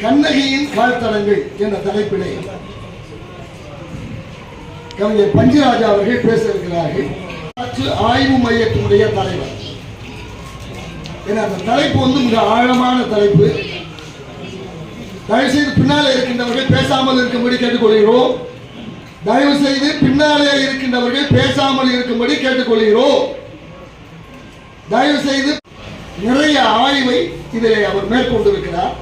கண்ணகியின் வாழ்த்தடங்கள் என்ற தலைப்பிலே கவிஞர் பஞ்சுராஜா அவர்கள் பேச இருக்கிறார்கள். ஆய்வு மையத்தினுடைய தலைவர். அந்த தலைப்பு மிக ஆழமான தலைப்பு. தயவு செய்து பின்னாலே இருக்கின்றவர்கள் பேசாமல் இருக்கும்படி கேட்டுக்கொள்கிறோம். தயவு செய்து பின்னாலே இருக்கின்றவர்கள் பேசாமல் இருக்கும்படி கேட்டுக்கொள்கிறோம். தயவு செய்து நிறைய ஆய்வை இதிலே அவர் மேற்கொண்டிருக்கிறார்.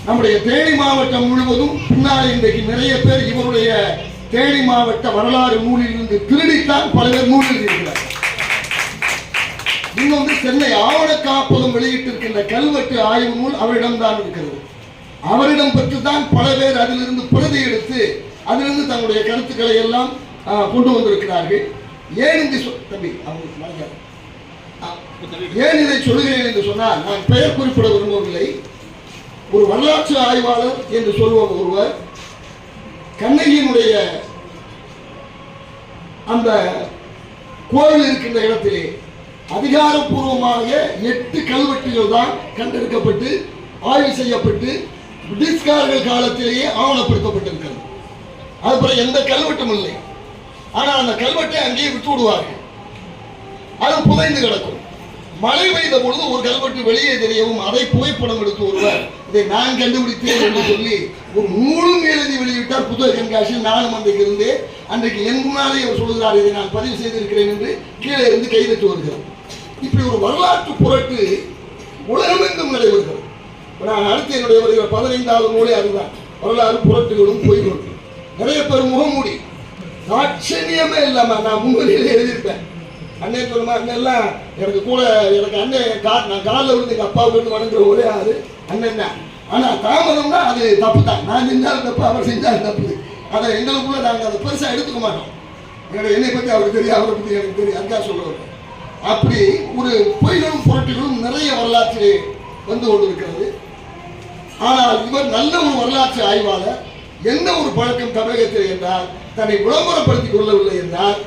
நம்முடைய தேனி மாவட்டம் முழுவதும் பின்னால் இன்றைக்கு நிறைய பேர் இவருடைய தேனி மாவட்ட வரலாறு நூலில் இருந்து திருடித்தான் பல பேர் நூலில் இருக்கிறார். இன்னொன்று சென்னை ஆவண காப்பகம் வெளியிட்டிருக்கின்ற கல்வெட்டு ஆய்வு நூல் அவரிடம்தான் இருக்கிறது. அவரிடம் பெற்றுதான் பல பேர் அதிலிருந்து பிரதி எடுத்து அதிலிருந்து தங்களுடைய கருத்துக்களை எல்லாம் கொண்டு வந்திருக்கிறார்கள். ஏன் இதை சொல்கிறேன் என்று சொன்னால், நான் பெயர் குறிப்பிட விரும்பவில்லை. ஒரு வரலாற்று ஆய்வாளர் என்று சொல்வோம் ஒருவர் கண்ணகியினுடைய அந்த கோவில் இருக்கின்ற இடத்திலே அதிகாரப்பூர்வமாக 8 கல்வெட்டுகள் தான் கண்டெடுக்கப்பட்டு ஆய்வு செய்யப்பட்டு பிரிட்டிஷ்காரர்கள் காலத்திலேயே ஆவணப்படுத்தப்பட்டிருக்கிறது. அதுபோல எந்த கல்வெட்டும் இல்லை. ஆனால் அந்த கல்வெட்டை அங்கேயே விட்டு விடுவார்கள். அது புதைந்து கிடக்கும். மழை பெய்த பொழுது ஒரு கல்வெட்டு வெளியே தெரியவும் அதை புகைப்படம் எடுத்து ஒருவர் இதை நான் கண்டுபிடித்தேன் என்று சொல்லி ஒரு நூலும் எழுதி வெளியிட்டார். புத்தக கண்காட்சியில் நானும் அன்றைக்கு இருந்து அன்றைக்கு என் முன்னாலே அவர் சொல்கிறார், இதை நான் பதிவு செய்திருக்கிறேன் என்று கீழே இருந்து கைதட்டு வருகிறார். இப்படி ஒரு வரலாற்று புரட்டு உலகமெங்கும் நடைபெறுகிறது. நான் அடுத்து என்னுடைய வருகிற 15வது நூலே அதுதான். வரலாறு புரட்டுகளும் பொய்களும். நிறைய பேர் முகமூடி தாட்சணியமே இல்லாம நான் முன்வரியில எழுதியிருப்பேன். அண்ணன் சொல்லுமா அண்ணெல்லாம் எனக்கு கூட எனக்கு அண்ணன் நான் காலில் விழுந்து எங்கள் அப்பாவுக்கு இருந்து வணங்குற ஒரே ஆளு அண்ணன் தான். ஆனால் தாமதம்னா அது தப்பு தான். நான் செஞ்சாலும் தப்பு, அவர் செஞ்சாலும் தப்பு. அதை எங்களுக்குள்ள நாங்கள் அதை பெருசாக எடுத்துக்க மாட்டோம். என்னை பற்றி அவருக்கு தெரியும், அவரை பற்றி எனக்கு தெரியும். அதுக்காக சொல்லுவார். அப்படி ஒரு பொய்களும் புரட்டுகளும் நிறைய வரலாற்றிலே வந்து கொண்டிருக்கிறது. ஆனால் இவர் நல்ல ஒரு வரலாற்று ஆய்வாளர். என்ன ஒரு பழக்கம் தமிழகத்தில் என்றால், தன்னை விளம்பரப்படுத்திக் கொள்ளவில்லை என்றால்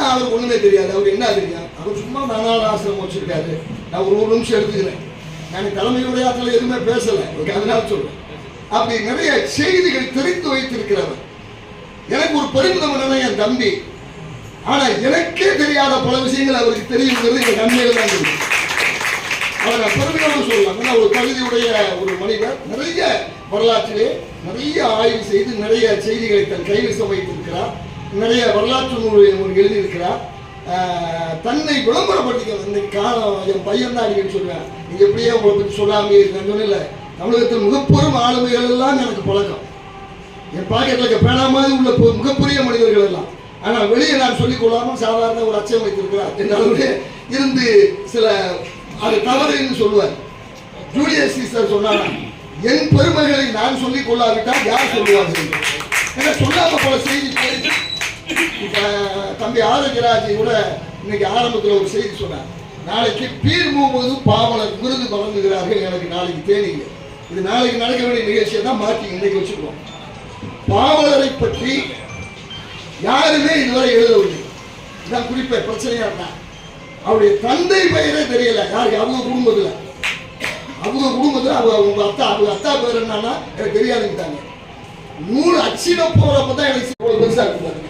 அவருக்கு ஒண்ணுமே தெரியாது. அவர் என்ன தெரியும்? அவர் சும்மா நானால ஆசிரமம் வச்சிருக்காரு. நான் ஒரு நிமிஷம் எடுத்துக்கிறேன். நான் தலைமை உரையாற்றல எதுவுமே பேசல, அதனால சொல்றேன். அப்படி நிறைய செய்திகள் தெரிந்து வைத்திருக்கிறவர். எனக்கு ஒரு பெருமிதம் என்னன்னா என் தம்பி. ஆனா எனக்கே தெரியாத பல விஷயங்கள் அவருக்கு தெரியுங்கிறது எங்க நன்மையில தான் தெரியும். அவரை நான் பெருமிதம் சொல்லலாம். ஒரு தகுதியுடைய ஒரு மனிதர். நிறைய வரலாற்றிலே நிறைய ஆய்வு செய்து நிறைய செய்திகளை தன் கைவசம் வைத்திருக்கிறார். நிறைய வரலாற்று நூல்களை எழுதியிருக்கிறார். தன்னை விளம்பரப்படுத்திக்கிறது. இன்னைக்கு காலம் என் பையன் தான் அடிக்கடி சொல்றேன், நீங்க எப்படியே உங்களை பற்றி சொல்லாமே நான் சொன்னல. தமிழகத்தில் மிகப்பெரும் ஆளுமைகள் எல்லாம் எனக்கு பழக்கம். என் பாக்கெட்ல பேனா மாதிரி உள்ள மிகப்பெரிய மனிதர்கள் எல்லாம். ஆனால் வெளியே நான் சொல்லிக் கொள்ளாமல் சாதாரண ஒரு அச்சம் வைத்திருக்கிறார் என்ற இருந்து சில அது தவறுன்னு சொல்லுவார். ஜூலியஸ் சீசர் சொன்னாங்க, என் பெருமைகளை நான் சொல்லிக் கொள்ளாவிட்டால் யார் சொல்லுவார்கள்? ஏன்னா சொல்லாம பல செய்தி. தம்பி ஆரோக்கியராஜை கூட இன்னைக்கு ஆரம்பத்தில் ஒரு செய்தி சொன்னார். நாளைக்கு பீர் முகமது பாவலர் விருது வழங்குகிறார்கள் எனக்கு நாளைக்கு தேனிங்க. இது நாளைக்கு நடக்க வேண்டிய நிகழ்ச்சியை தான் மாற்றி இன்னைக்கு வச்சுருக்கோம். பாவலரை பற்றி யாருமே இதுவரை எழுதவில்லை. இதான் குறிப்பா பிரச்சனையா இருந்தா. அவருடைய தந்தை பெயரே தெரியல யாருக்கு. அவங்க குடும்பத்துல அவங்க அத்தா பேர் என்னன்னா எனக்கு தெரியாதுட்டாங்க. நூல் அச்சிட போறப்பதான் எனக்கு பெருசா இருந்தாங்க.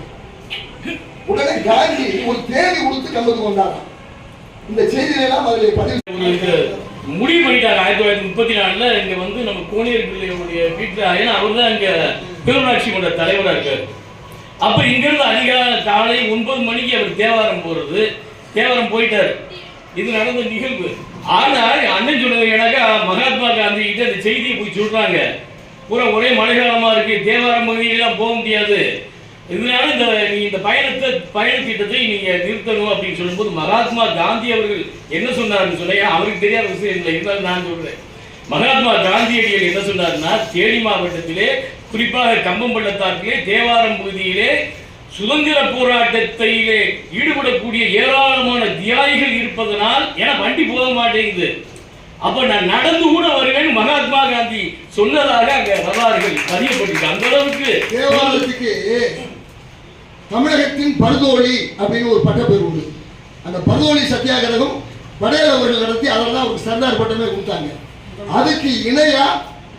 உடனே காந்தி ஒரு தேதி கொடுத்து கலந்து கொண்டாராம். இந்த செய்தியெல்லாம் அதில் பதிவு முடிவு பண்ணிட்டாங்க. 1934 இங்க நம்ம கோணியர் பிள்ளையுடைய வீட்டுல, ஏன்னா அவர் தான் இங்க பேரூராட்சி மன்ற தலைவராக இருக்காரு. அப்ப இங்கிருந்து அதிகாலை காலை 9 மணிக்கு அவர் தேவாரம் போறது. தேவாரம் போயிட்டாரு. இது நடந்த நிகழ்வு. ஆனால் அண்ணன் சொன்னது எனக்கு மகாத்மா காந்தி கிட்ட அந்த செய்தியை போய் சொல்றாங்க. பூரா ஒரே மழைக்காலமா இருக்கு, தேவாரம் பகுதியெல்லாம் போக முடியாது, இதனால இந்த பயணத்திட்டத்தை நீங்க நிறுத்தணும் அப்படின்னு சொல்லும்போது மகாத்மா காந்தி அவர்கள் என்ன சொன்னார்னு சொன்னா, அவருக்கு தெரியாத விஷயம் இல்லை, இருந்தாலும் நான் சொல்றேன். மகாத்மா காந்தியடிகள் என்ன சொன்னார்னா, தேனி மாவட்டத்திலே குறிப்பாக கம்பம்பள்ளத்தாற்றிலே தேவாரம் பகுதியிலே சுதந்திர போராட்டத்திலே ஈடுபடக்கூடிய ஏராளமான தியாகிகள் இருப்பதனால் என வண்டி போக மாட்டேங்குது, அப்ப நான் நடந்து கூட வருவேன் மகாத்மா காந்தி சொன்னதாக அங்க வரலாறுகள் பதியப்பட்டிருக்கு. அந்த அளவுக்கு தேவாலயத்துக்கு தமிழகத்தின் பர்தோலி அப்படின்னு ஒரு பட்டப்பேர் உண்டு. அந்த பர்தோலி சத்தியாகிரகம் படேல் அவர்கள் நடத்தி, அதனால அவருக்கு சர்தார் பட்டமே கொடுத்தாங்க. அதுக்கு இணையா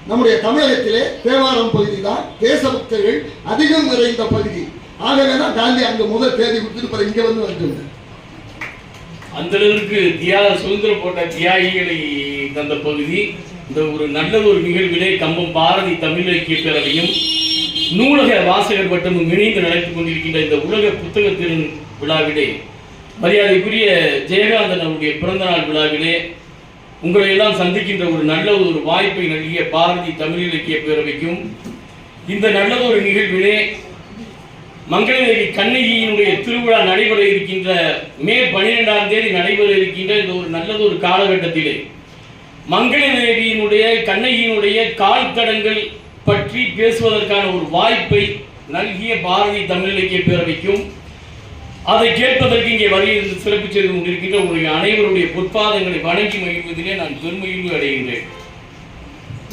நம்முடைய தமிழகத்திலே தேவாரம் பகுதி தான் தேசபக்தர்கள் அதிகம் நிறைந்த பகுதி. ஆகவே தான் காந்தி அங்க முதல் தேதி கொடுத்துட்டு இங்க வந்து வந்துட்டார். அந்த அளவுக்கு சுதந்திர போட்ட தியாகிகளை தந்த பகுதி. இந்த ஒரு நல்ல ஒரு நிகழ்விலே கம்பம் பாரதி தமிழ் இலக்கிய பேரவையும் நூலக வாசகர் வட்டமும் இணைந்து நடத்திக் கொண்டிருக்கின்ற இந்த உலக புத்தக விழாவிலே மரியாதைக்குரிய ஜெயகாந்தன் அவருடைய பிறந்தநாள் விழாவிலே உங்களை எல்லாம் சந்திக்கின்ற ஒரு நல்ல ஒரு வாய்ப்பை நல்கிய பாரதி தமிழ் இலக்கிய பேரவைக்கும் இந்த நல்ல ஒரு நிகழ்விலே மங்களதேவி கண்ணகியினுடைய திருவிழா நடைபெற இருக்கின்ற மே 12ஆம் தேதி நடைபெற இருக்கின்ற இந்த ஒரு நல்லது ஒரு காலகட்டத்திலே மங்களதேவியினுடைய கண்ணகியினுடைய கால் தடங்கள் பற்றி பேசுவதற்கான ஒரு வாய்ப்பை நல்கிய பாரதி தமிழ் இலக்கிய பேரவைக்கும் அதை கேட்பதற்கு இங்கே வருகிறது சிறப்பு செய்து கொண்டிருக்கின்ற உங்களுடைய அனைவருடைய பொற்பாதங்களை வணங்கி மகிழ்வதிலே நான் பெருமகிழ்வு அடைகின்றேன்.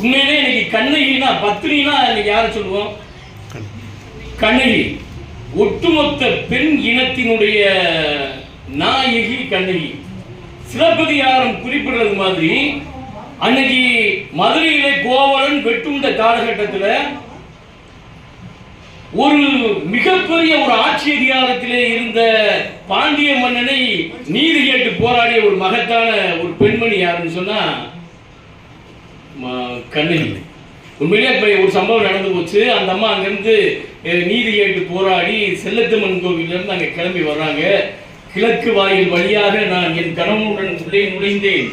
உண்மையிலே இன்னைக்கு கண்ணகினா பத்னினா இன்னைக்கு யாரை சொல்லுவோம்? கண்ணகி ஒட்டுமொத்த பெண் இனத்தினுடைய நாயகி கண்ணகி. சிலப்பதிகாரம் குறிப்பிடுறது மாதிரி அன்னைக்கு மதுரையிலே கோவலன் வெட்டுண்ட காலகட்டத்தில் ஒரு மிகப்பெரிய ஒரு ஆட்சி அதிகாரத்திலே இருந்த பாண்டிய மன்னனை நீதி கேட்டு போராடிய ஒரு மகத்தான ஒரு பெண்மணி யாருன்னு சொன்னா கண்ணகி. உண்மையிலே ஒரு சம்பவம் நடந்து போச்சு. அந்த அம்மா அங்கிருந்து நீதி கேட்டு போராடி செல்லத்தம்மன் கோவிலிருந்து அங்கே கிளம்பி வர்றாங்க. கிழக்கு வாயில் வழியாக நான் என் கணவனுடன் உள்ளே நுழைந்தேன்,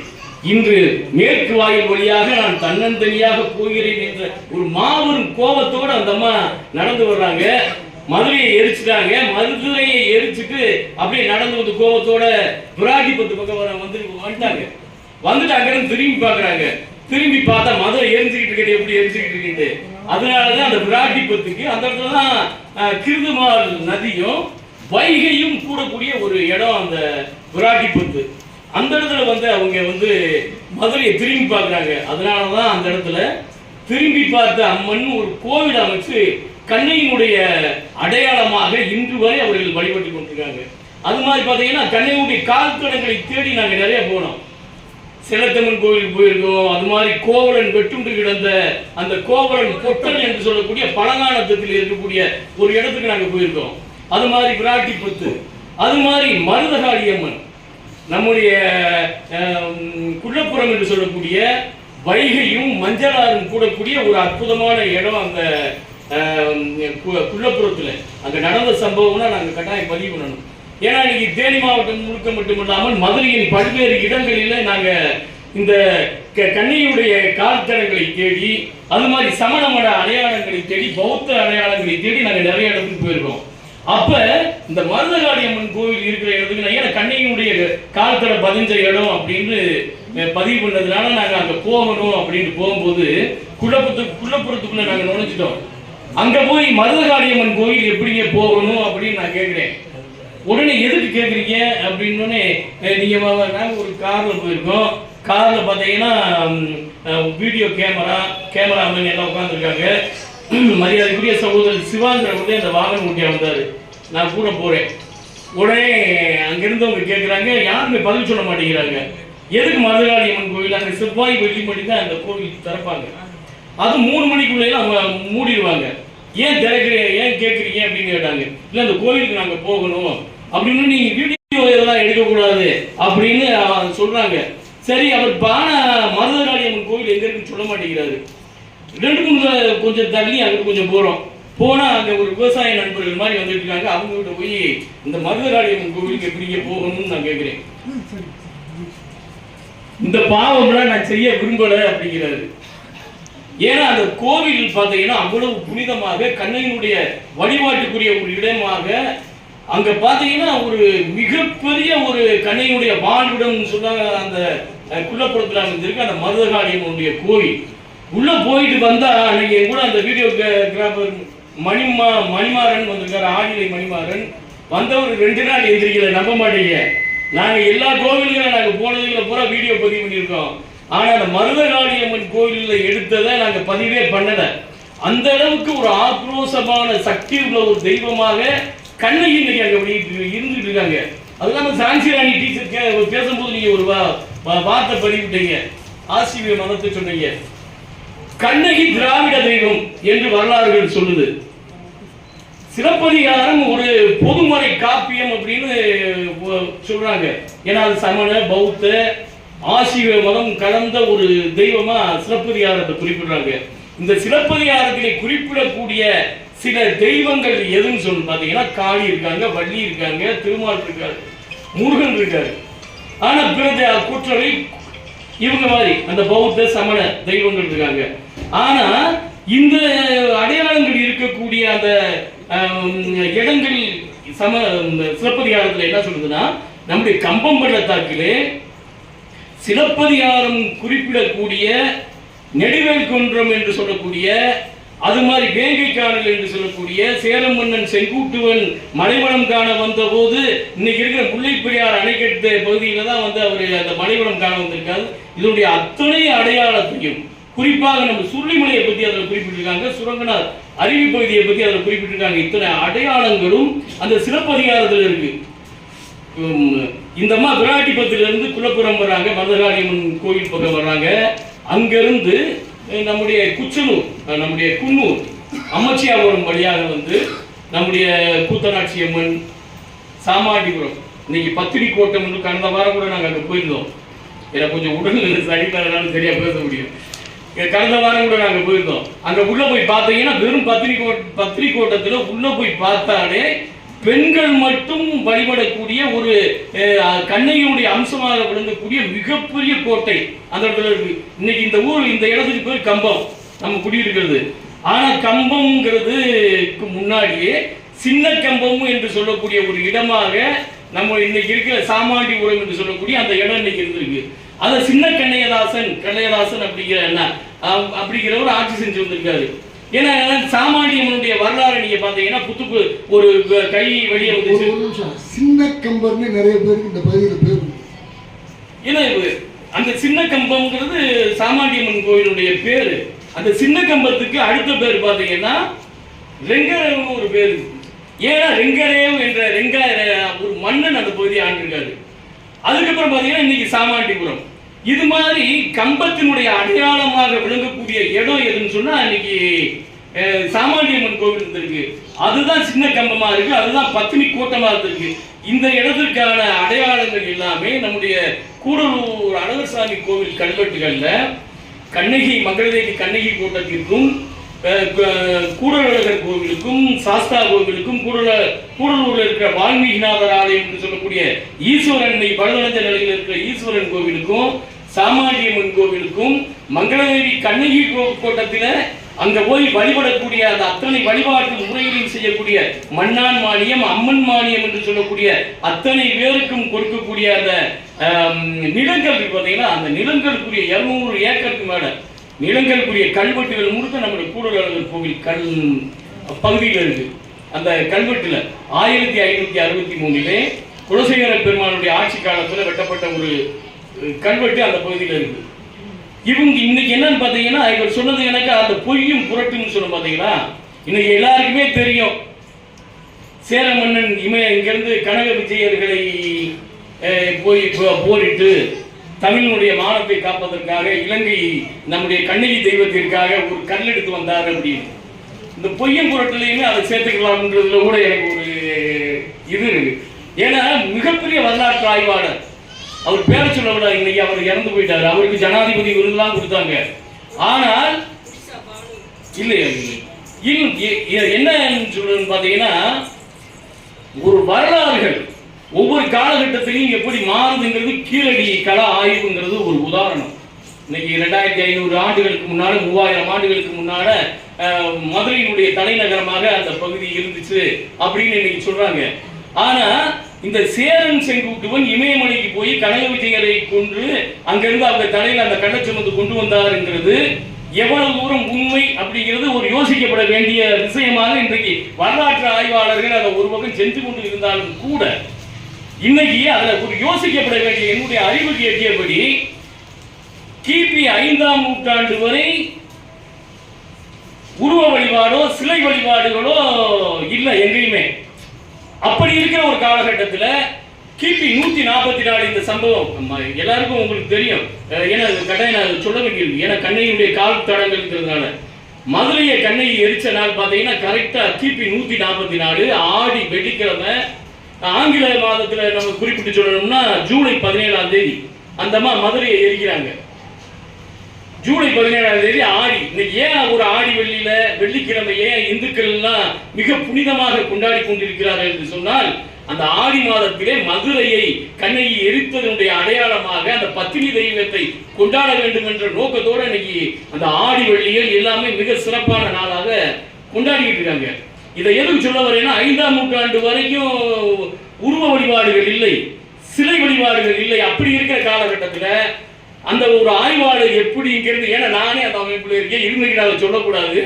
இன்று மேற்கு வாயில் வழியாக நான் தன்னந்தனியாக போகிறேன் என்ற ஒரு மாபெரும் கோபத்தோடு அந்த அம்மா நடந்து வர்றாங்க. மதுரையை எரிச்சுட்டாங்க. மதுரையை எரிச்சுட்டு அப்படியே நடந்து வந்து கோபத்தோட விராட்டிபத்து பக்கம் வந்துட்டாங்க. திரும்பி பார்க்குறாங்க. திரும்பி பார்த்தா மதுரை எரிஞ்சுக்கிட்டு இருக்கிறது எப்படி எரிஞ்சுக்கிட்டு இருக்குது. அதனாலதான் அந்த விராட்டிபத்துக்கு அந்த இடத்துல தான் கிருதுமால் நதியும் வைகையும் கூடக்கூடிய ஒரு இடம் அந்த விராட்டிபத்து. அந்த இடத்துல வந்து அவங்க வந்து மதுரையை திரும்பி பார்க்குறாங்க. அதனாலதான் அந்த இடத்துல திரும்பி பார்த்த அம்மன் ஒரு கோவில் அமைச்சு கண்ணையினுடைய அடையாளமாக இன்று வரை அவர்கள் வழிபட்டு கொண்டிருக்காங்க. அது மாதிரி பார்த்தீங்கன்னா கண்ணையினுடைய கால்தடங்களை தேடி நாங்கள் நிறைய போனோம். செல்லத்தம்மன் கோவிலுக்கு போயிருக்கோம். அது மாதிரி கோவலன் வெட்டுண்டு கிடந்த அந்த கோவலன் பொட்டல் என்று சொல்லக்கூடிய பழங்கானத்தில் இருக்கக்கூடிய ஒரு இடத்துக்கு நாங்கள் போயிருக்கோம். அது மாதிரி விராட்டிபத்து, அது மாதிரி மருதகாளியம்மன், நம்முடைய குள்ளப்புறம் என்று சொல்லக்கூடிய வைகையும் மஞ்சளாரும் கூடக்கூடிய ஒரு அற்புதமான இடம் அந்த குள்ளப்புறத்தில். அங்கே நடந்த சம்பவம்னா நாங்கள் கட்டாயம் பதிவு பண்ணணும். ஏன்னா இன்னைக்கு தேனி மாவட்டம் முழுக்க மட்டுமில்லாமல் மதுரையின் பல்வேறு இடங்களில் நாங்கள் இந்த கண்ணையுடைய கால்தடங்களை தேடி, அது மாதிரி சமண மட அடையாளங்களை தேடி, பௌத்த அடையாளங்களை தேடி நாங்கள் நிறைய இடத்துக்கு போயிருக்கோம். அப்ப இந்த மருதகாளியம்மன் கோவில் இருக்கிற இடத்துக்கு ஏன்னா கண்ணையினுடைய கால்தட பதிஞ்ச இடம் அப்படின்னு பதிவு பண்ணதுனால நாங்கள் அங்கே போகணும் அப்படின்னு போகும்போது குள்ளப்புறத்துக்குள்ள நாங்கள் நுழைஞ்சிட்டோம். அங்க போய் மருதகாளியம்மன் கோவில் எப்படிங்க போகணும் அப்படின்னு நான் கேட்கிறேன். உடனே எதுக்கு கேட்குறீங்க அப்படின்னு நீங்க நாங்கள் ஒரு கார்ல போயிருக்கோம். கார்ல பார்த்தீங்கன்னா வீடியோ கேமராமேன் எல்லாம் உட்காந்துருக்காங்க. மரியாதைக்குரிய சகோதரர் சிவாங்கிற அந்த வாகனம் ஊட்டியா வந்தாரு. நான் கூட போறேன். உடனே அங்கிருந்தவங்க கேட்குறாங்க, யாருமே பதில் சொல்ல மாட்டேங்கிறாங்க. எதுக்கு மருதகாளியம்மன் கோவில்? அங்கே செவ்வாய் வெள்ளி மணி தான் அந்த கோவில் திறப்பாங்க. அது 3 மணிக்குள்ளே அவங்க மூடிடுவாங்க. ஏன் திறக்கிறீங்க, ஏன் கேட்குறீங்க அப்படின்னு கேட்டாங்க. இல்லை அந்த கோவிலுக்கு நாங்கள் போகணும் அப்படின்னு, நீங்கள் வீடியோ இதெல்லாம் எடுக்கக்கூடாது அப்படின்னு சொல்கிறாங்க. சரி, அவர் மருதகாளியம்மன் கோவில் எங்கே இருக்குன்னு சொல்ல மாட்டேங்கிறாரு. 2-3 கொஞ்சம் தள்ளி அங்கே கொஞ்சம் போகிறோம். போனால் அங்கே ஒரு விவசாய நண்பர்கள் மாதிரி வந்துட்டு இருக்காங்க. அவங்ககிட்ட போய் இந்த மருதகாளியம்மன் கோவிலுக்கு எப்படிங்க போகணும்னு நான் கேட்குறேன். இந்த பாவம்லாம் நான் செய்ய விரும்பலை அப்படிங்கிறாரு. ஏன்னா அந்த கோவில் பார்த்தீங்கன்னா அவ்வளவு புனிதமாக கண்ணையினுடைய வழிபாட்டுக்குரிய ஒரு இடமாக அங்க பார்த்தீங்கன்னா ஒரு மிகப்பெரிய ஒரு கண்ணையினுடைய வாழ்விடம் சொன்னாங்க. அந்த குள்ளப்புறத்தில் இருந்திருக்கு அந்த மருதகாளியம்மனுடைய கோவில். உள்ள போயிட்டு வந்தா அன்னைக்கு கூட அந்த வீடியோகிராஃபர் மணிமாறன் வந்திருக்காரு. ஆடிலை மணிமாறன் வந்தவர் 2 நாள் எந்திரிக்கல. நம்ப மாட்டீங்க, நாங்க எல்லா கோவில்களும் நாங்க போனதுல பூரா வீடியோ பதிவு பண்ணியிருக்கோம். ஆனா அந்த மருதகாளியம்மன் கோவிலில் எடுத்ததை நாங்க பதிவே பண்ணல. அந்த அளவுக்கு ஒரு ஆக்ரோஷமான சக்தி உள்ள ஒரு தெய்வமாக கண்ணகி இன்னைக்கு அங்க இருந்துட்டு இருக்காங்க. அது இல்லாம சான்சி ராணி டீச்சர் பேசும்போது நீங்க ஒரு வார்த்தை பதிவிட்டீங்க, ஆசிரியர் மதத்தை சொன்னீங்க. கண்ணகி திராவிட தெய்வம் என்று வரலாறுகள் சொல்லுது. சிலப்பதிகாரம் ஒரு பொதுமறை காப்பியம் அப்படின்னு சொல்றாங்க. ஏன்னா அது சமண பௌத்த ஆசிவ மதம் கலந்த ஒரு தெய்வமா சிலப்பதிகாரத்தை குறிப்பிடுறாங்க. இந்த சிலப்பதிகாரத்திலே குறிப்பிடக்கூடிய சில தெய்வங்கள் எதுன்னு சொல்லு பாத்தீங்கன்னா, காளி இருக்காங்க, வள்ளி இருக்காங்க, திருமால் இருக்காரு, முருகன் இருக்காரு. ஆனா பிறந்த கூற்றவை இவங்க மாதிரி அந்த பௌத்த சமண தெய்வங்கள் இருக்காங்க. ஆனா இந்த அடையாளங்கள் இருக்கக்கூடிய அந்த இடங்கள் சிலப்பதிகாரத்தில் என்ன சொல்லுதுன்னா, நம்முடைய கம்பம் பள்ளத்தாக்கிலே சிலப்பதிகாரம் குறிப்பிடக்கூடிய நெடுவேல் குன்றம் என்று சொல்லக்கூடிய, அது மாதிரி வேங்கை காணல் என்று சொல்லக்கூடிய, சேலம் மன்னன் செங்குட்டுவன் மலைவளம் காண வந்த போது இன்னைக்கு இருக்கிற முல்லை பெரியார் அணைக்கட்டு பகுதியில தான் வந்து அவர் அந்த மலைவளம் காண வந்திருக்காரு. இதனுடைய அத்தனை அடையாளத்தையும் குறிப்பாக நம்ம சுருளிமலையை பத்தி அதில் குறிப்பிட்டிருக்காங்க, சுரங்கநாத் அருவி பகுதியை பத்தி அதில் குறிப்பிட்டிருக்காங்க. இத்தனை அடையாளங்களும் அந்த சிலப்பதிகாரத்தில் இருக்கு. இந்த அம்மா விராட்டிபத்திலிருந்து குலப்புறம் வர்றாங்க, மருதகாளியம்மன் கோயில் பக்கம் வர்றாங்க. அங்கிருந்து நம்முடைய குச்சனூர், நம்முடைய குன்னூர், அம்மச்சியாபுரம் வழியாக வந்து நம்முடைய கூத்தனாட்சி அம்மன், சாமாண்டிபுரம், இன்னைக்கு பத்திரி கோட்டம் என்று கடந்த வாரம் கூட நாங்கள் அங்கே போயிருந்தோம். எனக்கு கொஞ்சம் உடல் சரியில்லாதனாலும் சரியா பேச முடியும். கடந்த வாரம் கூட நாங்கள் போயிருந்தோம். அங்கே உள்ள போய் பார்த்தீங்கன்னா வெறும் பத்திரி கோட்டத்தில் உள்ள போய் பார்த்தாலே பெண்கள் மட்டும் வழிபடக்கூடிய ஒரு கண்ணையுடைய அம்சமாக விளங்கக்கூடிய மிகப்பெரிய கோட்டை அந்த இடத்துல இருக்கு. இன்னைக்கு இந்த ஊர், இந்த இடத்துக்கு பேர் கம்பம், நம்ம குடியிருக்கிறது. ஆனா கம்பம்ங்கிறதுக்கு முன்னாடியே சின்ன கம்பம் என்று சொல்லக்கூடிய ஒரு இடமாக நம்ம இன்னைக்கு இருக்கிற சாமாண்டிபுரம் என்று சொல்லக்கூடிய அந்த இடம் இன்னைக்கு இருந்திருக்கு. அதை சின்ன கண்ணையதாசன் அப்படிங்கிறவர் ஆட்சி செஞ்சு வந்திருக்காரு. ஏன்னா சாமானியனுடைய வரலாறு நீங்க பாத்தீங்கன்னா புத்துக்கு ஒரு கை வெளியே வந்து சின்ன கம்பம்னு நிறைய பேருக்கு இந்த பகுதியில் பேர். ஏன்னா அந்த சின்ன கம்பம்ங்கிறது சாமானியம்மன் கோயிலுடைய பேரு. அந்த சின்ன கம்பத்துக்கு அடுத்த பேர் பாத்தீங்கன்னா ரெங்கரேவ் ஒரு பேரு. ஏன்னா ரெங்கரேவ் என்ற ஒரு மன்னன் அந்த பகுதியை ஆண்டிருக்காரு. அதுக்கப்புறம் பாத்தீங்கன்னா இன்னைக்கு சாமாண்டிபுரம். இது மாதிரி கம்பத்தினுடைய அடையாளமாக விளங்கக்கூடிய இடம் எதுன்னு சொன்னா இன்னைக்கு சாமானியம்மன் கோவில் இருந்திருக்கு. அதுதான் சின்ன கம்பமா இருக்கு, அதுதான் பத்தினி கோட்டமா இருந்திருக்கு. இந்த இடத்திற்கான அடையாளங்கள் எல்லாமே நம்முடைய கூடலூர் அழகர்சாமி கோவில் கல்வெட்டுகள்ல கண்ணகி மங்களதேவி கண்ணகி கோட்டத்திற்கும் கூடலழகர் கோவிலுக்கும் சாஸ்தா கோவிலுக்கும் கூடலூர்ல இருக்கிற வால்மீகிநாதர் ஆலயம் என்று சொல்லக்கூடிய ஈஸ்வரன் பழுதடைஞ்ச நிலையில் இருக்கிற ஈஸ்வரன் கோவிலுக்கும் சாமானியம்மன் கோவிலுக்கும் மங்களதேவி கண்ணகி கோட்டத்தில அங்க போய் வழிபடக்கூடிய அந்த அத்தனை வழிபாட்டு முறைகளையும் செய்யக்கூடிய மன்னான் மானியம், அம்மன் மானியம் என்று சொல்லக்கூடிய அத்தனை பேருக்கும் கொடுக்கக்கூடிய அந்த நிலங்கள் பார்த்தீங்கன்னா, அந்த நிலங்களுக்குரிய 200 ஏக்கருக்கு மேல நிலங்களுக்குரிய கல்வெட்டுகள் முழுக்க நம்முடைய கூடலழகர் கோவில் பகுதியில் இருக்கு. அந்த கல்வெட்டுல 1563 குலசேகர பெருமானுடைய ஆட்சி காலத்துல வெட்டப்பட்ட ஒரு கல்வெட்டு அந்த பகுதியில் இருக்கு. இவங்க இன்னைக்கு என்னன்னு பாத்தீங்கன்னா, இவர் சொன்னது எனக்கு அந்த பொய்யும் புரட்டுன்னு சொன்ன பாத்தீங்கன்னா, இன்னைக்கு எல்லாருக்குமே தெரியும் சேர மன்னன் இங்கிருந்து கனக விஜயர்களை போய் போரிட்டு தமிழினுடைய மானத்தை காப்பதற்காக இலங்கை நம்முடைய கண்ணகி தெய்வத்திற்காக ஒரு கல் எடுத்து வந்தார் அப்படின்னு. இந்த பொய்யும் புரட்டிலையுமே அதை சேர்த்துக்கலாம்ன்றதுல கூட எனக்கு ஒரு இது இருக்கு. ஏன்னா மிகப்பெரிய வரலாற்று ஆய்வாளர், அவர் பேர சொல்ல இன்னைக்கு அவர் இறந்து போயிட்டாரு. அவருக்கு ஜனாதிபதி விருதுலாம் கொடுத்தாங்க. ஆனால் இல்லையா என்ன சொல்றேன்னு பாத்தீங்கன்னா, ஒரு வரலாறுகள் ஒவ்வொரு காலகட்டத்திலையும் எப்படி மாறுதுங்கிறது கீழடி கள ஆய்வுங்கிறது ஒரு உதாரணம். இன்னைக்கு 2500 ஆண்டுகளுக்கு முன்னால 3000 ஆண்டுகளுக்கு முன்னால மதுரையினுடைய தலைநகரமாக அந்த பகுதி இருந்துச்சு அப்படின்னு இன்னைக்கு சொல்றாங்க. ஆனா இந்த சேரன் செங்குட்டுவன் இமயமலைக்கு போய் கனக விஜயரை கொன்று அங்கிருந்து அவங்க தலையில அந்த கள்ள சுமந்து கொண்டு வந்தாருங்கிறது எவ்வளவு தூரம் உண்மை அப்படிங்கிறது ஒரு யோசிக்கப்பட வேண்டிய விஷயமாக இன்றைக்கு வரலாற்று ஆய்வாளர்கள் அதை ஒரு பக்கம் சென்று கொண்டு இருந்தாலும் கூட இன்னைக்கு அதுல ஒரு யோசிக்கப்பட வேண்டிய என்னுடைய அறிவுக்கு எட்டியபடி கிபி 5ஆம் நூற்றாண்டு வரை உருவ வழிபாடோ சிலை வழிபாடுகளோ இல்லை எங்கேயுமே. அப்படி இருக்கிற ஒரு காலகட்டத்தில் கிபி 144 இந்த சம்பவம் எல்லாருக்கும் உங்களுக்கு தெரியும். ஏன்னா கட்டாயம் நான் சொல்ல வேண்டியிருக்கு. ஏன்னா கண்ணையினுடைய கால் தடங்கள்ங்கிறதுனால மதுரையை கண்ணையை எரிச்ச நாள் பார்த்தீங்கன்னா கரெக்டா கிபி 144 ஆடி வெள்ளிக்கிழமை. ஆங்கில மாதத்துல நம்ம குறிப்பிட்டு சொல்லணும்னா ஜூலை 17ஆம் தேதி அந்த மதுரையை எரிக்கிறாங்க. ஜூலை 17ஆம் தேதி ஆடி. இன்னைக்கு ஏன் ஒரு ஆடி வெள்ளியில வெள்ளிக்கிழமை ஏன் இந்துக்கள் எல்லாம் மிக புனிதமாக கொண்டாடி கொண்டிருக்கிறார்கள் என்று சொன்னால், அந்த ஆடி மாதத்திலே மதுரையை கண்ணையை எரித்ததனுடைய அடையாளமாக அந்த பத்தினி தெய்வத்தை கொண்டாட வேண்டும் என்ற நோக்கத்தோடு இன்னைக்கு அந்த ஆடி வெள்ளிகள் எல்லாமே மிக சிறப்பான நாளாக கொண்டாடிட்டு இருக்காங்க. இதை எதுக்கு சொல்ல வரேன்னா, 5ஆம் நூற்றாண்டு வரைக்கும் உருவ வழிபாடுகள் இல்லை, சிலை வழிபாடுகள் இல்லை. அப்படி இருக்கிற காலகட்டத்தில் அந்த ஒரு ஆய்வாளர் எப்படிங்கிறது, ஏன்னா நானே அந்த அமைப்புல இருக்கேன், இருந்துகிட்டு அதை சொல்லக்கூடாது,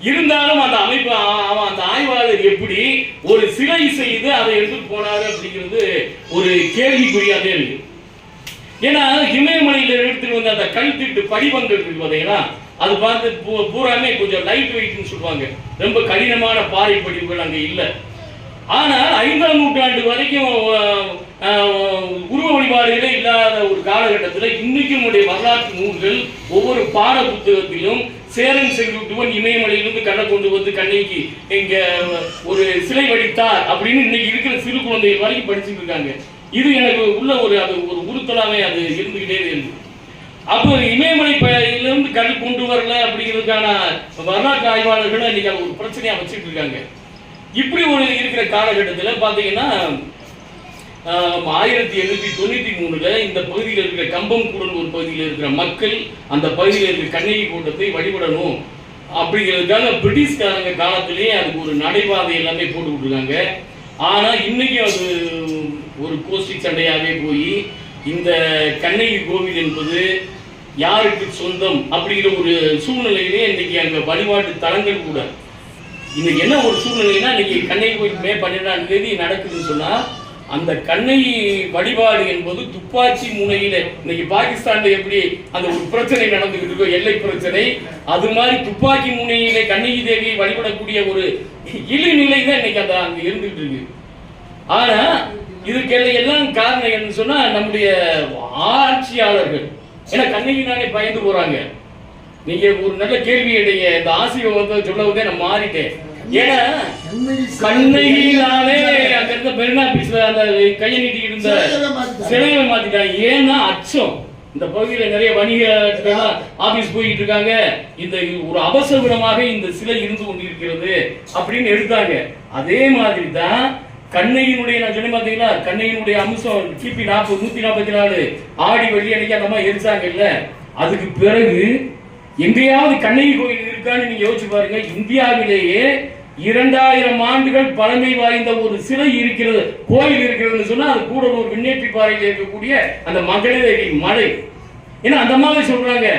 இருந்தாலும் அந்த அமைப்பு அந்த ஆய்வாளர் எப்படி ஒரு சிலை செய்து அதை எடுத்துட்டு போனாரு அப்படிங்கிறது ஒரு கேள்விக்குறியாவே இருக்கு. ஏன்னா இமயமலையில எடுத்துட்டு வந்த அந்த கல்திட்டு படிவங்கள் இருக்கு பார்த்தீங்கன்னா, அது பார்த்து பூராமே கொஞ்சம் லைட் வெயிட்னு சொல்லுவாங்க, ரொம்ப கடினமான பாறை படிவுகள் அங்கே இல்லை. ஆனால் 5ஆம் நூற்றாண்டு வரைக்கும் உருவ வழிபாடுகளே இல்லாத ஒரு காலகட்டத்தில் இன்னைக்கும் வரலாற்று நூல்கள் ஒவ்வொரு பாட புத்தகத்திலும் சேரன் செங்குட்டுவன் இமயமலையிலிருந்து கண்ணை கொண்டு வந்து கண்ணைக்கு இங்க ஒரு சிலை வடித்தார் அப்படின்னு இன்னைக்கு இருக்கிற சிறு குழந்தைகள் வரைக்கும் படிச்சுட்டு இருக்காங்க. இது எனக்கு உள்ள ஒரு உறுத்தலாவே அது இருந்துகிட்டே இருக்கு. அப்போ இமயமலையிலிருந்து கல் கொண்டு வரல அப்படிங்கிறதுக்கான வரலாற்று ஆய்வாளர்கள் இன்னைக்கு ஒரு பிரச்சனையா வச்சுட்டு இருக்காங்க. இப்படி ஒரு இருக்கிற காலகட்டத்தில் பார்த்தீங்கன்னா 1893 இந்த பகுதியில் இருக்கிற கம்பம்கூடல் ஒரு பகுதியில் இருக்கிற மக்கள் அந்த பகுதியில் இருக்கிற கண்ணகி கூட்டத்தை வழிபடணும் அப்படிங்கிறதுக்காக பிரிட்டிஷ்காரங்க காலத்திலேயே அதுக்கு ஒரு நடைபாதை எல்லாமே போட்டு விட்டுருக்காங்க. ஆனால் இன்னைக்கும் அது ஒரு கோஷ்டி சண்டையாகவே போய் இந்த கண்ணகி கோவில் என்பது யாருக்கு சொந்தம் அப்படிங்கிற ஒரு சூழ்நிலையிலே இன்னைக்கு அங்கே வழிபாட்டு தலங்கள் கூட இன்னைக்கு என்ன ஒரு சூழ்நிலைன்னா, இன்னைக்கு கண்ணகி கோயில் மே 12ஆம் தேதி நடக்குதுன்னு சொன்னா, அந்த கண்ணகி வழிபாடு என்பது துப்பாக்கி முனையில இன்னைக்கு பாகிஸ்தான்ல எப்படி அந்த ஒரு பிரச்சனை நடந்துகிட்டு இருக்கோ, எல்லை பிரச்சனை, அது மாதிரி துப்பாக்கி முனையில கண்ணகி தேவியை வழிபடக்கூடிய ஒரு இழிநிலை தான் இன்னைக்கு அந்த அங்க இருந்துகிட்டு இருக்கு. ஆனா இதுக்கெல்லாம் எல்லாம் காரணம் என்னன்னு சொன்னா நம்முடைய ஆட்சியாளர்கள். ஏன்னா கண்ணகி நானே பயந்து போறாங்க. நீங்க ஒரு நல்ல கேள்வியுடைய இந்த ஆசீர்வாதத்தை சொல்லவுதே நான் மாறிட்டேன். ஏன்னா கண்ணகினாலே அங்க இருந்த மெரினா பீச்ல அந்த கையை நீட்டி இருந்த சிலையை மாத்திட்டாங்க. ஏன்னா அச்சம். இந்த பகுதியில் நிறைய வணிக ஆபீஸ் போயிட்டு இருக்காங்க, இந்த ஒரு அவசரமாக இந்த சிலை இருந்து கொண்டிருக்கிறது அப்படின்னு எடுத்தாங்க. அதே மாதிரி தான் கண்ணையினுடைய நான் சொன்ன பார்த்தீங்களா, கண்ணையினுடைய அம்சம் கிபி 144 ஆடி வெள்ளி அன்னைக்கு அந்த மாதிரி எரிச்சாங்க இல்ல. அதுக்கு பிறகு எங்கேயாவது கண்ணகி கோயில் இருக்கான்னு நீங்க யோசிச்சு பாருங்க. இந்தியாவிலேயே 2000 ஆண்டுகள் பழமை வாய்ந்த ஒரு சிலை இருக்கிறது, கோயில் இருக்கிறதுன்னு சொன்னா அது கூடலூர் விண்ணேற்றி பாறையில் இருக்கக்கூடிய அந்த மகளிர் மலை. ஏன்னா அந்த மாதிரி சொல்றாங்க.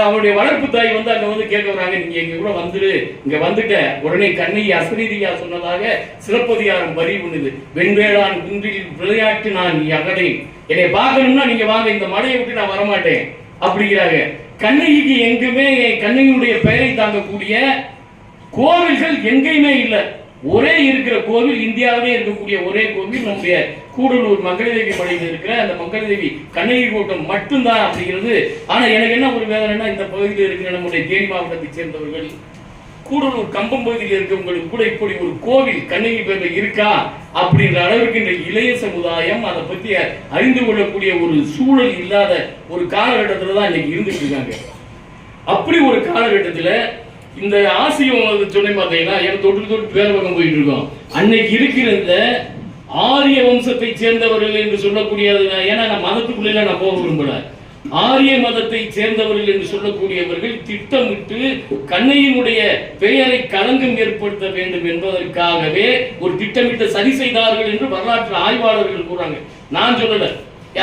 அவருடைய வளர்ப்பு தாய் வந்து அங்க வந்து கேட்க வராங்க, நீங்க எங்க கூட வந்துரு, இங்க வந்துட்ட உடனே கண்ணகி அசரீதியா சொன்னதாக சிலப்பதிகாரம் வரி பண்ணுது. வெண்வேளான் குன்றில் விளையாட்டு நான் அகடை, என்னை பார்க்கணும்னா நீங்க வாங்க, இந்த மலையை விட்டு நான் வரமாட்டேன் அப்படிங்கிறாங்க. கண்ணகிக்கு எங்குமே கண்ணகியுடைய பெயரை தாங்கக்கூடிய கோவில்கள் எங்கேயுமே இல்லை. ஒரே இருக்கிற கோவில், இந்தியாவிலே இருக்கக்கூடிய ஒரே கோவில் நம்முடைய கூடலூர் மகளிர்தேவி மலையில் இருக்கிற அந்த மகளிர்தேவி கண்ணகி கூட்டம் மட்டும்தான் அப்படிங்கிறது. ஆனா எனக்கு என்ன ஒரு வேதனைன்னா, இந்த பகுதியில் இருக்கிற நம்முடைய தேனி மாவட்டத்தை சேர்ந்தவர்கள் கூடலூர் கம்பம் பகுதியில் இருக்கிறவங்களுக்கு கூட இப்படி ஒரு கோவில் கண்ணகி பேர்ல இருக்கா அப்படின்ற அளவுக்கு இந்த இளைய சமுதாயம் அதை பத்தி அறிந்து கொள்ளக்கூடிய ஒரு சூழல் இல்லாத ஒரு காலகட்டத்தில் தான் இன்னைக்கு இருந்துட்டு இருக்காங்க. அப்படி ஒரு காலகட்டத்தில் இந்த ஆசியம் சொன்ன பார்த்தீங்கன்னா எனக்கு தொட்டு வேற பக்கம் போயிட்டு இருக்கோம். அன்னைக்கு இருக்கிற இந்த ஆரிய வம்சத்தை சேர்ந்தவர்கள் என்று சொல்லக்கூடியது, ஏன்னா நான் மதத்துக்குள்ள நான் போக விரும்பல, ஆரிய மதத்தை சேர்ந்தவர்கள் என்று சொல்லக்கூடியவர்கள் திட்டமிட்டு கண்ணகியினுடைய பெயரை களங்கம் ஏற்படுத்த வேண்டும் என்பதற்காகவே ஒரு திட்டமிட்ட சரி செய்தார்கள் என்று வரலாற்று ஆய்வாளர்கள் கூறாங்க. நான் சொல்லல.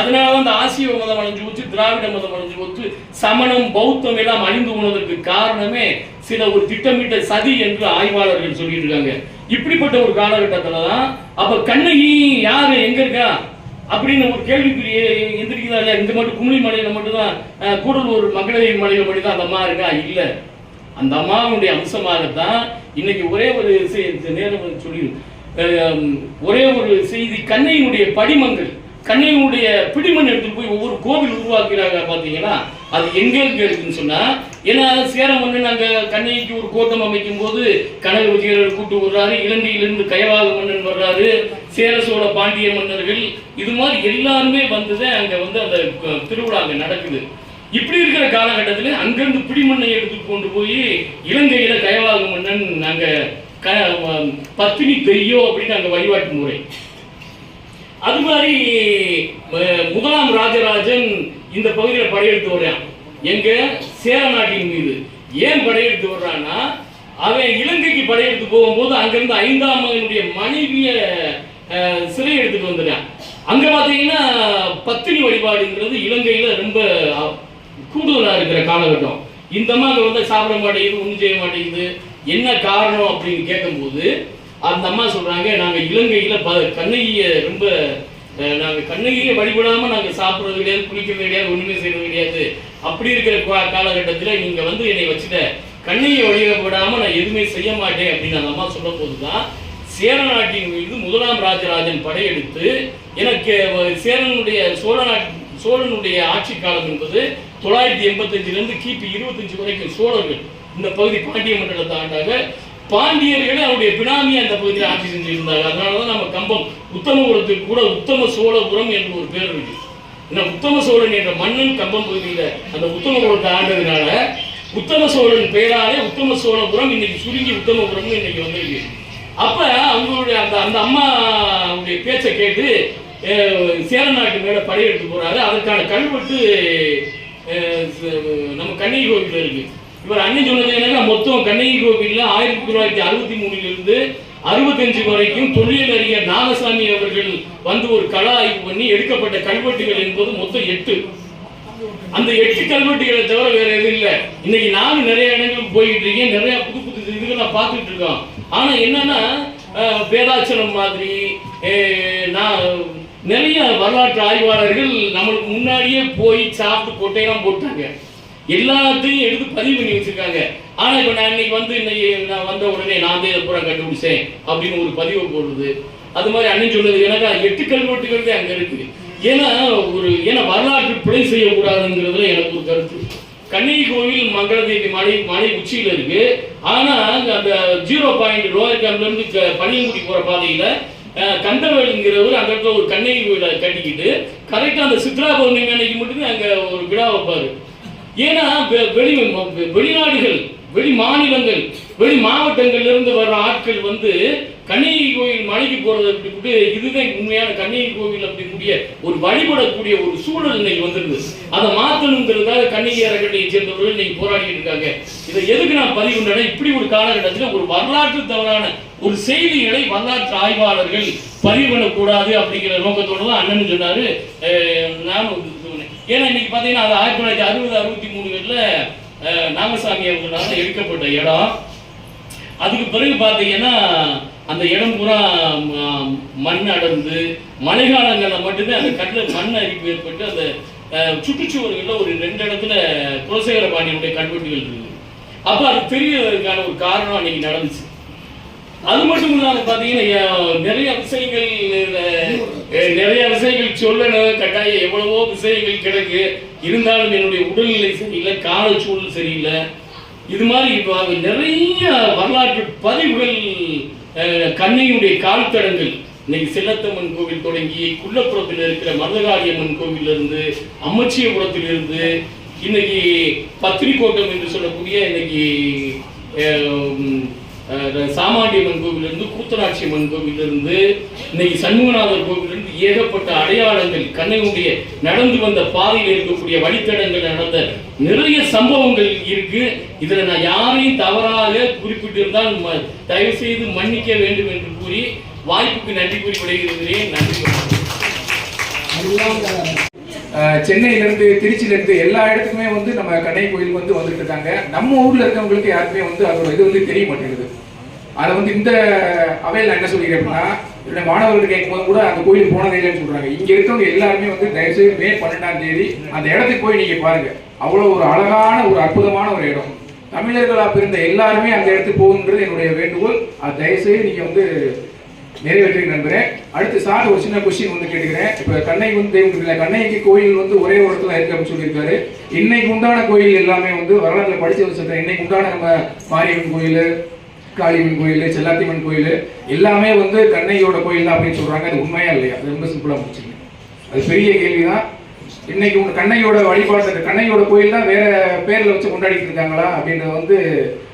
அதனால அந்த ஆசிய மதம் அழிஞ்சு போச்சு, திராவிட மதம் அழிஞ்சு போச்சு, சமணம் பௌத்தம் எல்லாம் அழிந்து போனதற்கு காரணமே சில ஒரு திட்டமிட்ட சதி என்று ஆய்வாளர்கள் சொல்லிட்டு இருக்காங்க. இப்படிப்பட்ட ஒரு காலகட்டத்துல தான் அப்ப கண்ணகி யாரு எங்க இருக்கா அப்படின்னு ஒரு கேள்விக்குரிய எந்திரிக்குதா இல்லையா? இந்த மட்டும் குமிழி மலையில மட்டும்தான், கூடலூர் மகளிர் மலையில மட்டும்தான் அந்த அம்மா இருக்கா? இல்ல. அந்த அம்மாவுடைய அம்சமாகத்தான் இன்னைக்கு ஒரே ஒரு நேரம் சொல்லி ஒரே ஒரு செய்தி, கண்ணகியினுடைய படிமங்கள் கண்ணையினுடைய பிடிமண் எடுத்துட்டு போய் ஒவ்வொரு கோவில் உருவாக்குறாங்க பார்த்தீங்கன்னா அது எங்க இருக்குன்னு சொன்னா, ஏன்னா சேர மன்னன் அங்க கண்ணைக்கு ஒரு கோட்டம் அமைக்கும் போது கனக விஜயர் கூட்டு வர்றாரு, இலங்கையிலிருந்து கயவாக மன்னன் வர்றாரு, சேர சோழ பாண்டிய மன்னர்கள், இது மாதிரி எல்லாருமே வந்துதான் அங்க வந்து அந்த திருவிழா அங்க நடக்குது. இப்படி இருக்கிற காலகட்டத்தில் அங்கிருந்து பிடிமண்ணை எடுத்து கொண்டு போய் இலங்கையில கயவாக மன்னன் அங்க பத்தினி தெய்யோ அப்படின்னு அங்க வழிபாட்டு முறை. அது மாதிரி முதலாம் ராஜராஜன் இந்த பகுதியில் படையெடுத்து வர்றான். எங்க சேர நாட்டின் மீது ஏன் படையெடுத்து வர்றான்னா, அவன் இலங்கைக்கு படையெடுத்து போகும்போது அங்கிருந்து 5ஆம் மகனுடைய மனைவிய சிறை எடுத்துட்டு வந்துட்டான். அங்க பாத்தீங்கன்னா பத்தினி வழிபாடுங்கிறது இலங்கையில ரொம்ப கூடுதலா இருக்கிற காலகட்டம். இந்த மாதிரி வந்து சாப்பிட மாட்டேங்குது, ஒன்றும் செய்ய மாட்டேங்குது, என்ன காரணம் அப்படின்னு கேட்கும்போது அந்த அம்மா சொல்றாங்க, நாங்க இலங்கையில கண்ணகிய ரொம்ப நாங்க கண்ணகியை வழிபடாம நாங்க சாப்பிடுறது கிடையாது, குளிக்கிறது கிடையாது, ஒண்ணுமே செய்யறது கிடையாது. அப்படி இருக்கிற காலகட்டத்துல நீங்க வந்து என்னை வச்சுட்ட கண்ணகியை வழிபடாம நான் எதுவுமே செய்ய மாட்டேன் அப்படின்னு அந்த அம்மா சொல்ல போதுதான் சேர நாட்டின் மீது முதலாம் ராஜராஜன் படையெடுத்து, எனக்கு சேரனுடைய சோழனுடைய ஆட்சி காலம் என்பது 985 கிபி 25 வரைக்கும் சோழர்கள் இந்த பகுதி பாண்டிய மண்டலத்தை ஆண்டாங்க. பாண்டியர்களே அவருடைய பினாமி அந்த பகுதியில் ஆட்சி செஞ்சிருந்தாங்க. அதனாலதான் நம்ம கம்பம் உத்தமபுரத்துக்கு கூட உத்தம சோழபுரம் என்று ஒரு பேர் இருக்கு. உத்தம சோழன் என்ற மன்னன் கம்பம் பகுதியில அந்த உத்தமபுரத்தை ஆண்டதுனால உத்தம சோழன் பெயராலே உத்தம சோழபுரம் இன்னைக்கு சுருங்கி உத்தமபுரம் இன்னைக்கு வந்திருக்கு. அப்ப அவங்களுடைய அந்த அம்மாவுடைய பேச்சை கேட்டு சேர நாட்டு மேல படையெடுத்து போறாரு. அதற்கான கல்வெட்டு நம்ம கண்ணகி கோவில் இருக்கு. இவர் அண்ணன் சொன்னது என்னன்னா, மொத்தம் கண்ணகி கோவில்ல 1963 65 வரைக்கும் தொழில் அறிஞர் நாகசாமி அவர்கள் வந்து ஒரு கள ஆய்வு பண்ணி எடுக்கப்பட்ட கல்வெட்டுகள் என்பது மொத்தம் 8. அந்த 8 கல்வெட்டுகளை தவிர வேற எதுவும் இல்லை. இன்னைக்கு நானும் நிறைய இடங்களுக்கு போயிட்டு இருக்கேன், நிறைய புது புது இதுகள் நான் பார்த்துட்டு இருக்கோம். ஆனா என்னன்னா, வேதாச்சலம் மாதிரி நான் நிறைய வரலாற்று ஆய்வாளர்கள் நம்மளுக்கு முன்னாடியே போய் சாப்பிட்டு கொட்டையெல்லாம் போட்டாங்க, எல்லாத்தையும் எடுத்து பதிவு பண்ணி வச்சிருக்காங்க. ஆனா இப்ப நான் இன்னைக்கு வந்து இன்னைக்கு நான் வந்த உடனே நான் தான் பூரா கண்டுபிடிச்சேன் அப்படின்னு ஒரு பதிவு போடுறது. அது மாதிரி அண்ணன் சொன்னது எனக்கு 8 கல்வெட்டுகள் அங்க இருக்கு. ஏன்னா வரலாற்று பிழை செய்யக்கூடாதுங்கிறதுல எனக்கு ஒரு கருத்து. கண்ணகி கோவில் மங்களதேவி மலை உச்சியில இருக்கு. ஆனா அந்த 0 பாயிண்ட் லோயர் கேம்ப்ல இருந்து பனியங்குடி போற பாதையில கந்தவேலுங்கிறவர் அந்த இடத்துல ஒரு கண்ணகி கோயிலை கட்டிக்கிட்டு கரெக்டா அந்த சித்ரா பௌர்ணமி அன்னைக்கு மட்டும்தான் அங்க ஒரு விழா வைப்பாரு. ஏன்னா வெளிநாடுகள், வெளி மாநிலங்கள், வெளி மாவட்டங்கள்ல இருந்து வர்ற ஆட்கள் வந்து கண்ணகி கோயில் மலைக்கு போறது அப்படி இதுதான் உண்மையான கண்ணகி கோவில் அப்படிக்கூடிய ஒரு வழிபடக்கூடிய ஒரு சூழல் இன்னைக்கு வந்துருது. அதை மாற்றணுங்கிறதுக்காக கண்ணகி அறக்கட்டளையை சேர்ந்தவர்கள் இன்னைக்கு போராடிட்டு இருக்காங்க. இதை எதுக்கு நான் பதிவு பண்ணேன்னா, இப்படி ஒரு காலகட்டத்தில் ஒரு வரலாற்று தவறான ஒரு செய்திகளை வரலாற்று ஆய்வாளர்கள் பதிவு பண்ணக்கூடாது அப்படிங்கிற நோக்கத்தோடு தான் அண்ணன் சொன்னாரு. நானும் சொன்னேன். ஏன்னா இன்னைக்கு பார்த்தீங்கன்னா அது 1960-63 நாகசாமி அவர்களால் எடுக்கப்பட்ட இடம். அதுக்கு பிறகு பார்த்தீங்கன்னா அந்த இடம் பூரா மண் அடர்ந்து மழைக்காலங்களில் மட்டும்தான் அந்த கட்டில் மண் அரிப்பு ஏற்பட்டு அந்த சுற்றுச்சுவர்களில் ஒரு 2 இடத்துல குலசேகர பாண்டியனுடைய கல்வெட்டுகள் இருக்குது. அப்போ அது தெரியறதுக்கான ஒரு காரணம் அன்னைக்கு நடந்துச்சு. அது மட்டும் இல்லாமல் பார்த்தீங்கன்னா நிறைய விஷயங்கள் சொல்லணும், கட்டாயம் எவ்வளவோ விஷயங்கள் கிடக்கு. இருந்தாலும் என்னுடைய உடல்நிலை சரியில்லை, கால சூழல் சரியில்லை. இது மாதிரி நிறைய வரலாற்று பதிவுகள், கண்ணையுடைய கால்தடங்கள் இன்னைக்கு செல்லத்தம்மன் கோவில் தொடங்கி குள்ளப்புறத்தில் இருக்கிற மருதகாளியம்மன் கோவில் இருந்து அம்மச்சியபுரத்தில் இருந்து இன்னைக்கு பத்திரிக்கோட்டம் என்று சொல்லக்கூடிய இன்னைக்கு சாமாண்டியம்மன் கோவிலிருந்து கூத்தராட்சியம்மன் கோவிலிருந்து இன்னைக்கு சண்முகநாதர் கோவிலிருந்து ஏகப்பட்ட அடையாளங்கள், கண்ணையுடைய நடந்து வந்த பாதையில் இருக்கக்கூடிய வழித்தடங்கள் நடந்த நிறைய சம்பவங்கள் இருக்கு. இதுல நான் யாரையும் தவறாக குறிப்பிட்டிருந்தால் தயவு செய்து மன்னிக்க வேண்டும் என்று கூறி வாய்ப்புக்கு நன்றி கூறி விடைகிறேன். நன்றி. சென்னையிலேருந்து திருச்சியிலேருந்து எல்லா இடத்துக்குமே வந்து நம்ம கண்ணகி கோயிலுக்கு வந்து வந்துட்டு இருக்காங்க. நம்ம ஊர்ல இருக்கவங்களுக்கு யாருக்குமே வந்து அதோட இது வந்து தெரிய மாட்டேங்குது. அதை வந்து இந்த அவையில் நான் என்ன சொல்லிக்கிறேன் அப்படின்னா, என்னுடைய மாணவர்கள் கேட்கும்போது கூட அந்த கோயிலுக்கு போனதே இல்லைன்னு சொல்றாங்க. இங்க இருக்கவங்க எல்லாருமே வந்து தயவுசெய்து மே 12ஆம் தேதி அந்த இடத்துக்கு போய் நீங்க பாருங்க. அவ்வளவு ஒரு அழகான ஒரு அற்புதமான ஒரு இடம். தமிழர்களா பிறந்த எல்லாருமே அந்த இடத்துக்கு போகுன்றது என்னுடைய வேண்டுகோள். அது தயவுசெய்து நீங்க வந்து நிறைவேற்றி நம்புறேன். அடுத்து சார் ஒரு சின்ன கொஸ்டின் வந்து கேட்டுக்கிறேன். இப்போ கண்ணகி வந்து தெய்வம் கண்ணகி கோயில் வந்து ஒரே ஒரு இடத்துல இருக்கு அப்படின்னு சொல்லியிருக்காரு. இன்னைக்கு உண்டான கோயில் எல்லாமே வந்து வரலாற்றுல படிச்சு வச்சிருக்கேன். இன்னைக்கு உண்டான நம்ம மாரியம்மன் கோயில், காளியம்மன் கோயில், செல்லாத்தியம்மன் கோயில் எல்லாமே வந்து கண்ணகியோட கோயில் தான் அப்படின்னு சொல்றாங்க. அது உண்மையா இல்லையா? அது ரொம்ப சிம்பிளா முடிச்சுங்க. அது பெரிய கேள்விதான். இன்னைக்கு உங்க கண்ணகியோட வழிபாடு, கண்ணகியோட கோயில் தான் வேற பேர்ல வச்சு கொண்டாடிட்டு இருக்காங்களா அப்படின்றத வந்து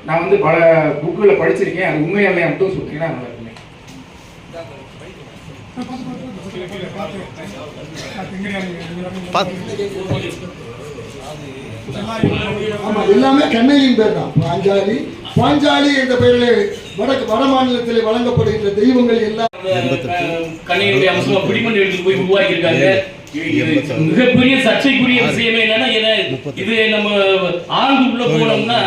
நான் வந்து பல புக்கில் படிச்சிருக்கேன். அது உண்மையா இல்லையா மட்டும் சொல்லிட்டீங்கன்னா நல்லா இருக்குமே. ஆமா, எல்லாமே கண்ணகியின் பேர் தான். பாஞ்சாலி என்ற பெயரில் வட மாநிலத்தில் வழங்கப்படுகின்ற தெய்வங்கள் எல்லாம் கண்ணகியுடைய அம்சமா பிடிமண் எடுத்து போய் உருவாக்கி இருக்காங்க. மிகப்பெரிய சர்ச்சைக்குரிய விஷயமே என்னன்னா, இது நம்ம ஆழ்ந்து உள்ள போனோம்னா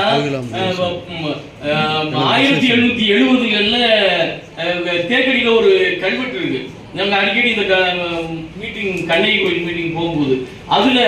1770களில் தேக்கடியில ஒரு கல்வெட்டு இருக்கு. நாங்க அடிக்கடி இந்த மீட்டிங், கண்ணகி கோயில் மீட்டிங் போகும்போது அதுல